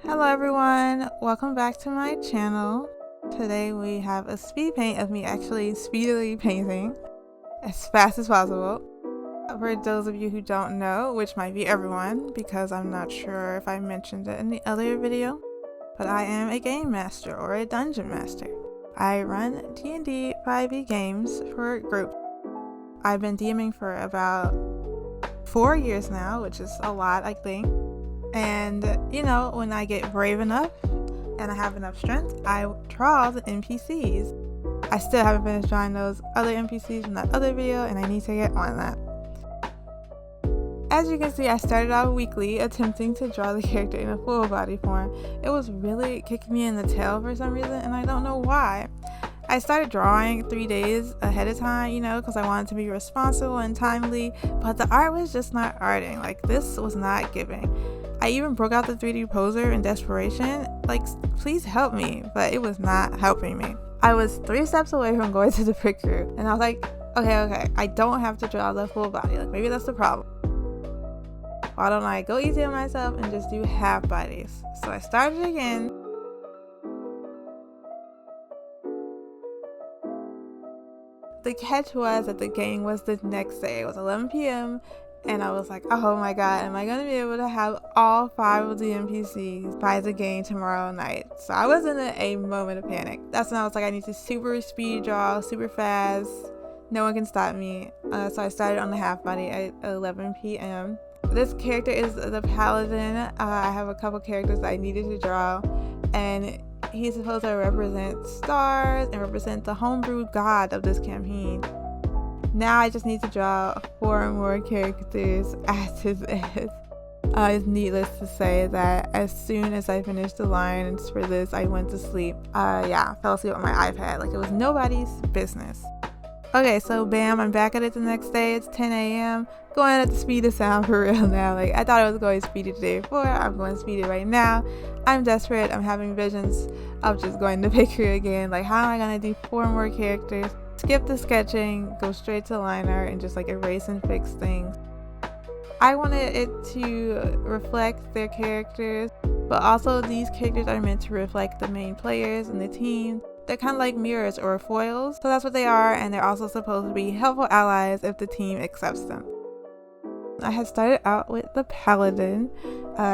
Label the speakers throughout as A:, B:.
A: Hello everyone, welcome back to my channel. Today we have a speed paint of me actually speedily painting as fast as possible. For those of you who don't know, which might be everyone because I'm not sure if I mentioned it in the other video, but I am a game master or a dungeon master. I run D&D 5e games for groups. I've been DMing for about 4 years now, which is a lot I think. And you know, when I get brave enough and I have enough strength, I draw the NPCs. I still haven't finished drawing those other NPCs from that other video, and I need to get on that. As you can see, I started out weekly attempting to draw the character in a full body form. It was really kicking me in the tail for some reason, and I don't know why. I started drawing 3 days ahead of time, you know, because I wanted to be responsible and timely, but the art was just not arting. Like, this was not giving. I even broke out the 3D poser in desperation, like, please help me, but it was not helping me. I was 3 steps away from going to the picrew, and I was like, okay, I don't have to draw the full body, like maybe that's the problem. Why don't I go easy on myself and just do half bodies? So I started again. The catch was that the game was the next day. It was 11 p.m. and I was like, oh my god, am I going to be able to have all 5 of the NPCs by the game tomorrow night? So I was in a moment of panic. That's when I was like, I need to super speed draw, super fast. No one can stop me. So I started on the half body at 11 p.m. This character is the paladin. I have a couple characters that I needed to draw, and he's supposed to represent stars and represent the homebrew god of this campaign. Now I just need to draw 4 more characters as it is. It's needless to say that as soon as I finished the lines for this, I went to sleep. I fell asleep on my iPad like it was nobody's business. Okay, so bam, I'm back at it the next day. It's 10 a.m. Going at the speed of sound for real now. Like, I thought I was going speedy the day before. I'm going speedy right now. I'm desperate. I'm having visions of just going to picture again. Like, how am I going to do 4 more characters? Skip the sketching, go straight to line art, and just like erase and fix things. I wanted it to reflect their characters, but also these characters are meant to reflect the main players and the team. They're kind of like mirrors or foils, so that's what they are, and they're also supposed to be helpful allies if the team accepts them. I had started out with the paladin.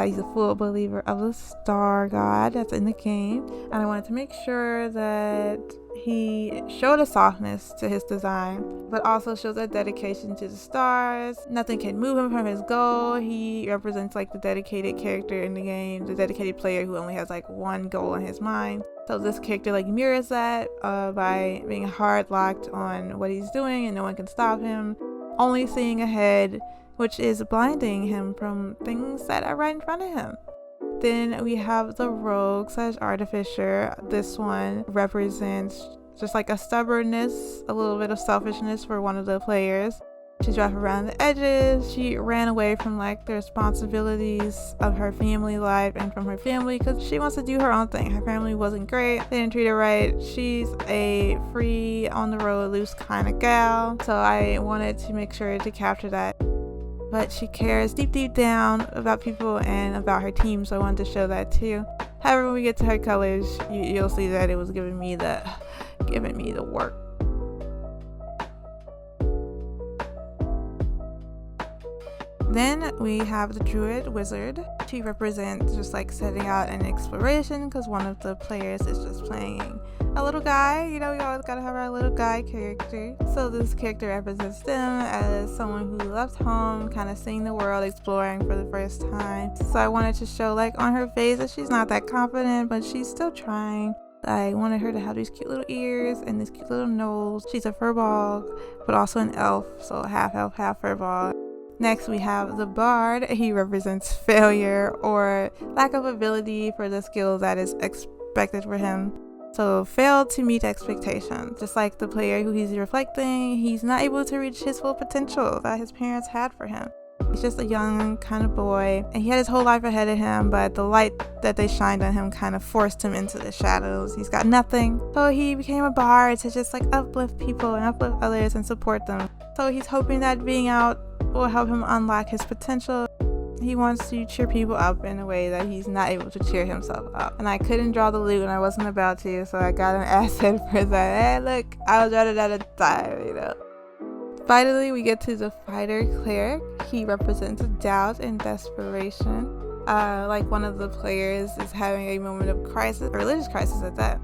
A: He's a full believer of the star god that's in the game, and I wanted to make sure that he showed a softness to his design, but also shows a dedication to the stars. Nothing can move him from his goal. He represents like the dedicated character in the game, the dedicated player who only has like one goal in his mind. So this character like mirrors that by being hard locked on what he's doing and no one can stop him, only seeing ahead, which is blinding him from things that are right in front of him. Then we have the rogue / artificer. This one represents just like a stubbornness, a little bit of selfishness for one of the players. She's rough around the edges. She ran away from like the responsibilities of her family life and from her family because she wants to do her own thing. Her family wasn't great. They didn't treat her right. She's a free, on the road, loose kind of gal. So I wanted to make sure to capture that. But she cares deep down about people and about her team, so I wanted to show that too. However, when we get to her colors, you'll see that it was giving me the work. Then we have the druid wizard. She represents just like setting out an exploration because one of the players is just playing a little guy. You know, we always gotta have our little guy character. So this character represents them as someone who left home, kind of seeing the world, exploring for the first time. So I wanted to show like on her face that she's not that confident, but she's still trying. I wanted her to have these cute little ears and this cute little nose. She's a furball, but also an elf, so half elf, half furball. Next we have the bard. He represents failure or lack of ability for the skill that is expected for him. So failed to meet expectations. Just like the player who he's reflecting, he's not able to reach his full potential that his parents had for him. He's just a young kind of boy, and he had his whole life ahead of him, but the light that they shined on him kind of forced him into the shadows. He's got nothing. So he became a bard to just like uplift people and uplift others and support them. So he's hoping that being out will help him unlock his potential. He wants to cheer people up in a way that he's not able to cheer himself up. And I couldn't draw the loot and I wasn't about to, so I got an asset for that. Hey, look, I was running out of time, you know. Finally, we get to the fighter cleric. He represents doubt and desperation. Like one of the players is having a moment of crisis, a religious crisis at that.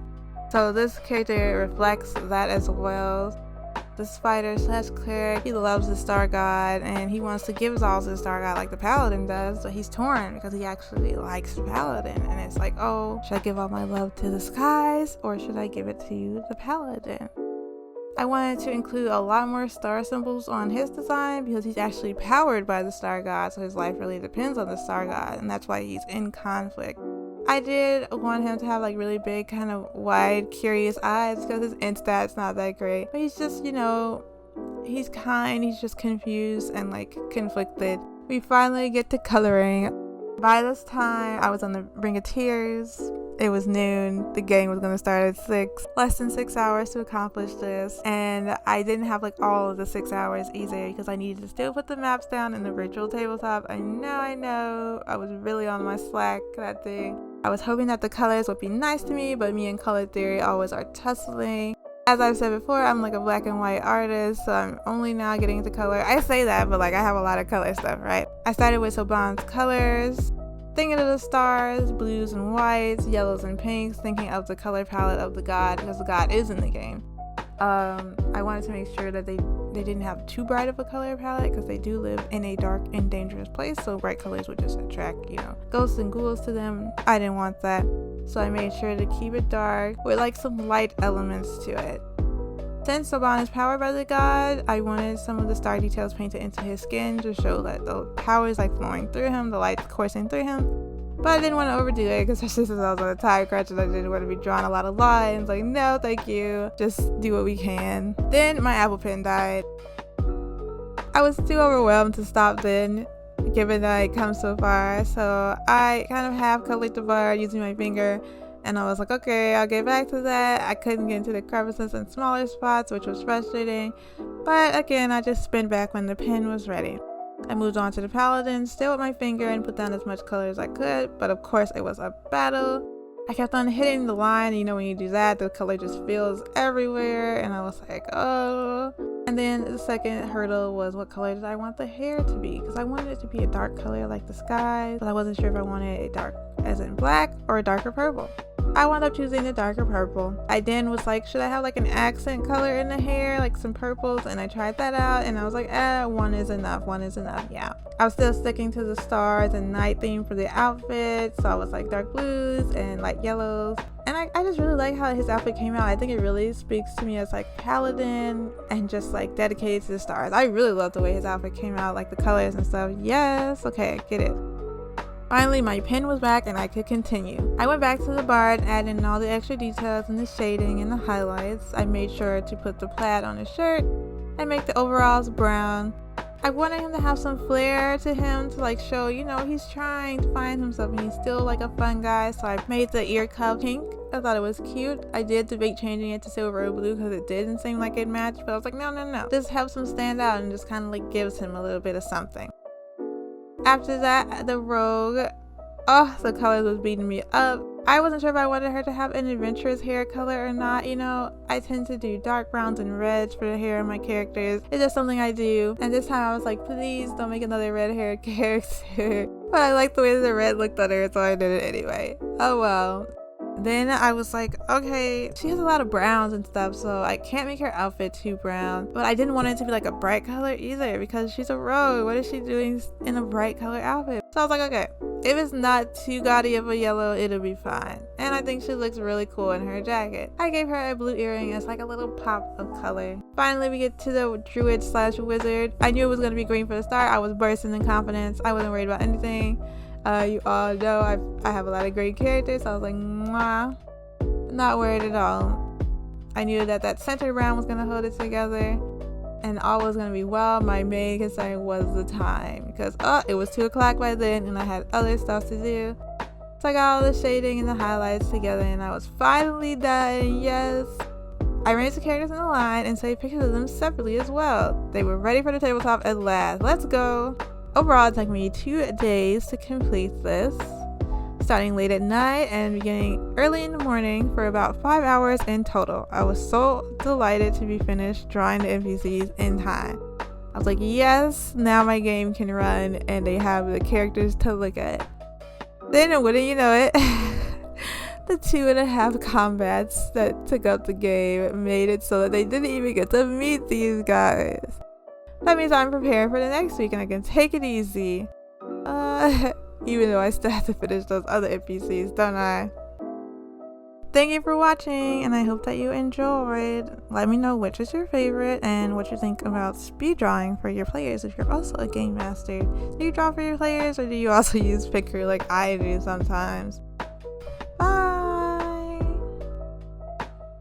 A: So this character reflects that as well. This fighter / cleric, he loves the star god and he wants to give his all to the star god like the paladin does, but he's torn because he actually likes the paladin, and it's like, oh, should I give all my love to the skies or should I give it to the paladin? I wanted to include a lot more star symbols on his design because he's actually powered by the star god, so his life really depends on the star god, and that's why he's in conflict. I did want him to have like really big, kind of wide, curious eyes because his int stat's not that great. But he's just, you know, he's kind, he's just confused and like conflicted. We finally get to coloring. By this time, I was on the brink of tears. It was noon. The game was going to start at 6. Less than 6 hours to accomplish this. And I didn't have like all of the 6 hours either because I needed to still put the maps down in the virtual tabletop. I know. I was really on my slack that day. I was hoping that the colors would be nice to me, but me and color theory always are tussling. As I've said before, I'm like a black and white artist, so I'm only now getting into color. I say that, but like I have a lot of color stuff, right? I started with Soban's colors, thinking of the stars, blues and whites, yellows and pinks, thinking of the color palette of the god, because the god is in the game. I wanted to make sure that they didn't have too bright of a color palette because they do live in a dark and dangerous place, so bright colors would just attract, you know, ghosts and ghouls to them. I didn't want that, so I made sure to keep it dark with like some light elements to it. Since Soban is powered by the god, I wanted some of the star details painted into his skin to show that the power is like flowing through him, the light coursing through him. But I didn't want to overdo it, because especially since I was on a time crunch and I didn't want to be drawing a lot of lines. Like, no, thank you. Just do what we can. Then my Apple Pen died. I was too overwhelmed to stop then, given that I come so far. So I kind of half colored the bar using my finger. And I was like, okay, I'll get back to that. I couldn't get into the crevices and smaller spots, which was frustrating. But again, I just spin back when the pen was ready. I moved on to the paladin, still with my finger, and put down as much color as I could, but of course it was a battle. I kept on hitting the line, you know, when you do that, the color just feels everywhere, and I was like, oh. And then the second hurdle was what color did I want the hair to be, because I wanted it to be a dark color like the sky, but I wasn't sure if I wanted a dark as in black or a darker purple. I wound up choosing the darker purple. I then was like, should I have like an accent color in the hair, like some purples? And I tried that out and I was like, one is enough, yeah. I was still sticking to the stars and night theme for the outfit, so I was like dark blues and light yellows. And I just really like how his outfit came out. I think it really speaks to me as like paladin and just like dedicated to the stars. I really love the way his outfit came out, like the colors and stuff. Yes, okay, I get it. Finally, my pen was back and I could continue. I went back to the bar and added in all the extra details and the shading and the highlights. I made sure to put the plaid on his shirt and make the overalls brown. I wanted him to have some flair to him to like show, you know, he's trying to find himself and he's still like a fun guy. So I made the ear cuff pink. I thought it was cute. I did debate changing it to silver or blue because it didn't seem like it matched, but I was like, no. This helps him stand out and just kind of like gives him a little bit of something. After that, the rogue, the colors was beating me up. I wasn't sure if I wanted her to have an adventurous hair color or not. You know, I tend to do dark browns and reds for the hair of my characters. It's just something I do. And this time I was like, please don't make another red hair character. But I liked the way the red looked on her, so I did it anyway. Oh well. Then I was like, okay, she has a lot of browns and stuff, so I can't make her outfit too brown. But I didn't want it to be like a bright color either because she's a rogue. What is she doing in a bright color outfit? So I was like, okay, if it's not too gaudy of a yellow, it'll be fine. And I think she looks really cool in her jacket. I gave her a blue earring as like a little pop of color. Finally, we get to the druid / wizard. I knew it was going to be green for the start. I was bursting in confidence. I wasn't worried about anything. You all know I have a lot of great characters, so I was like, mwah. Not worried at all. I knew that center brown was going to hold it together and all was going to be well. My main concern was the time because it was 2 o'clock by then and I had other stuff to do. So I got all the shading and the highlights together and I was finally done. Yes. I arranged the characters in a line and saved pictures of them separately as well. They were ready for the tabletop at last. Let's go. Overall, it took me 2 days to complete this, starting late at night and beginning early in the morning for about 5 hours in total. I was so delighted to be finished drawing the NPCs in time. I was like, yes, now my game can run and they have the characters to look at. Then, wouldn't you know it, the 2.5 combats that took up the game made it so that they didn't even get to meet these guys. That means I'm prepared for the next week and I can take it easy. Even though I still have to finish those other NPCs, don't I? Thank you for watching, and I hope that you enjoyed. Let me know which is your favorite and what you think about speed drawing for your players if you're also a game master. Do you draw for your players or do you also use picrew like I do sometimes? Bye!